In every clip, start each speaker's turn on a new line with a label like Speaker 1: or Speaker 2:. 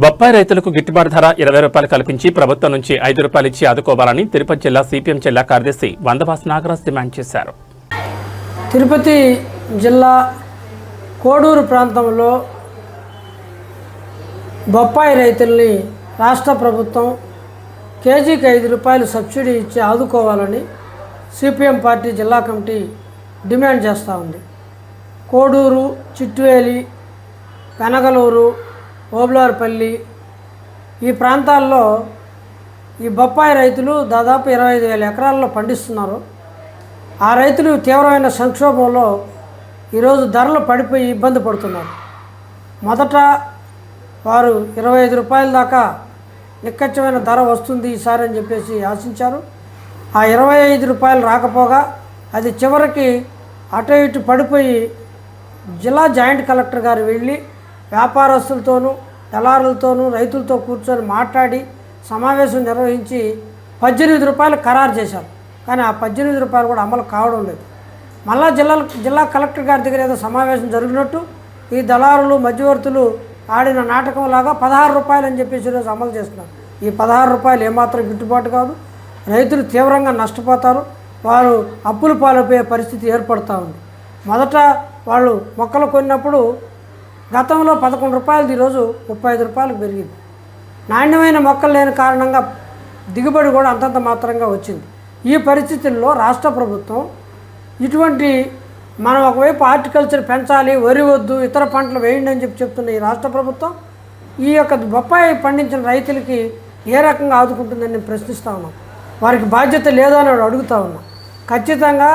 Speaker 1: బొప్పాయి రైతులకు గిట్టుబాటు ధర 20 రూపాయలు కల్పించి ప్రభుత్వం నుంచి 5 రూపాయలు ఇచ్చి ఆదుకోవాలని తిరుపతి జిల్లా సిపిఎం జిల్లా కార్యదర్శి వందభాస్ నాగరాజ్ డిమాండ్ చేశారు.
Speaker 2: తిరుపతి జిల్లా కోడూరు ప్రాంతంలో బొప్పాయి రైతుల్ని రాష్ట్ర ప్రభుత్వం కేజీకి 5 రూపాయలు సబ్సిడీ ఇచ్చి ఆదుకోవాలని సిపిఎం పార్టీ జిల్లా కమిటీ డిమాండ్ చేస్తూ ఉంది. కోడూరు, చిట్వేలి, పెనగలూరు, ఓబ్లార్పల్లి ఈ ప్రాంతాల్లో ఈ బొప్పాయి రైతులు దాదాపు 25,000 ఎకరాల్లో పండిస్తున్నారు. ఆ రైతులు తీవ్రమైన సంక్షోభంలో ఈరోజు ధరలు పడిపోయి ఇబ్బంది పడుతున్నారు. మొదట వారు 25 రూపాయల దాకా నిక్కచ్చమైన ధర వస్తుంది ఈసారి అని చెప్పేసి ఆశించారు. ఆ 25 రూపాయలు రాకపోగా అది చివరికి అటు ఇటు పడిపోయి జిల్లా జాయింట్ కలెక్టర్ గారు వెళ్ళి వ్యాపారస్తులతోనూ దళారులతోనూ రైతులతో కూర్చొని మాట్లాడి సమావేశం నిర్వహించి 18 రూపాయలు ఖరారు చేశారు. కానీ ఆ 18 రూపాయలు కూడా అమలు కావడం లేదు. మళ్ళా జిల్లా కలెక్టర్ గారి దగ్గర ఏదో సమావేశం జరిగినట్టు ఈ దళారులు మధ్యవర్తులు ఆడిన నాటకంలాగా 16 రూపాయలు అని చెప్పేసి ఈరోజు అమలు చేస్తున్నారు. ఈ 16 రూపాయలు ఏమాత్రం గిట్టుబాటు కాదు. రైతులు తీవ్రంగా నష్టపోతారు. వారు అప్పుల పాలైపోయే పరిస్థితి ఏర్పడుతూ ఉంది. మొదట వాళ్ళు మొక్కలు కొన్నప్పుడు గతంలో 11 రూపాయలది ఈరోజు 35 రూపాయలకు పెరిగింది. నాణ్యమైన మొక్కలు లేని కారణంగా దిగుబడి కూడా అంతంత మాత్రంగా వచ్చింది. ఈ పరిస్థితుల్లో రాష్ట్ర ప్రభుత్వం ఇటువంటి మనం ఒకవైపు హార్టికల్చర్ పెంచాలి, వరి వద్దు, ఇతర పంటలు వేయండి అని చెప్తున్న ఈ రాష్ట్ర ప్రభుత్వం ఈ యొక్క బొప్పాయి పండించిన రైతులకి ఏ రకంగా ఆదుకుంటుందని నేను ప్రశ్నిస్తూ ఉన్నాం. వారికి బాధ్యత లేదో అని అడుగుతూ ఉన్నాం. ఖచ్చితంగా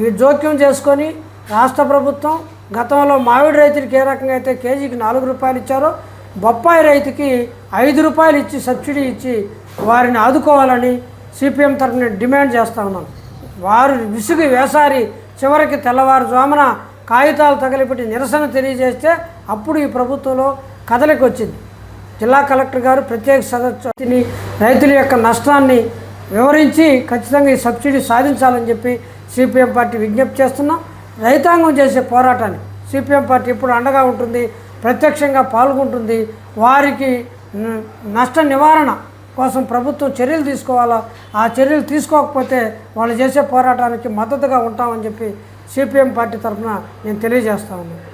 Speaker 2: ఈ జోక్యం చేసుకొని రాష్ట్ర ప్రభుత్వం గతంలో మామిడి రైతులకి ఏ రకంగా అయితే కేజీకి 4 రూపాయలు ఇచ్చారో బొప్పాయి రైతుకి 5 రూపాయలు ఇచ్చి సబ్సిడీ ఇచ్చి వారిని ఆదుకోవాలని సిపిఎం తరఫున డిమాండ్ చేస్తూ ఉన్నాం. వారు విసుగు వేసారి చివరికి తెల్లవారుజామున కాగితాలు తగిలిపెట్టి నిరసన తెలియజేస్తే అప్పుడు ఈ ప్రభుత్వంలో కదలికి వచ్చింది. జిల్లా కలెక్టర్ గారు ప్రత్యేక సదస్సుని రైతుల యొక్క నష్టాన్ని వివరించి ఖచ్చితంగా ఈ సబ్సిడీ సాధించాలని చెప్పి సిపిఎం పార్టీ విజ్ఞప్తి చేస్తున్నాం. రైతాంగం చేసే పోరాటాన్ని సిపిఎం పార్టీ ఇప్పుడు అండగా ఉంటుంది, ప్రత్యక్షంగా పాల్గొంటుంది. వారికి నష్ట నివారణ కోసం ప్రభుత్వం చర్యలు తీసుకోవాలా. ఆ చర్యలు తీసుకోకపోతే వాళ్ళు చేసే పోరాటానికి మద్దతుగా ఉంటామని చెప్పి సిపిఎం పార్టీ తరఫున నేను తెలియజేస్తా ఉన్నాను.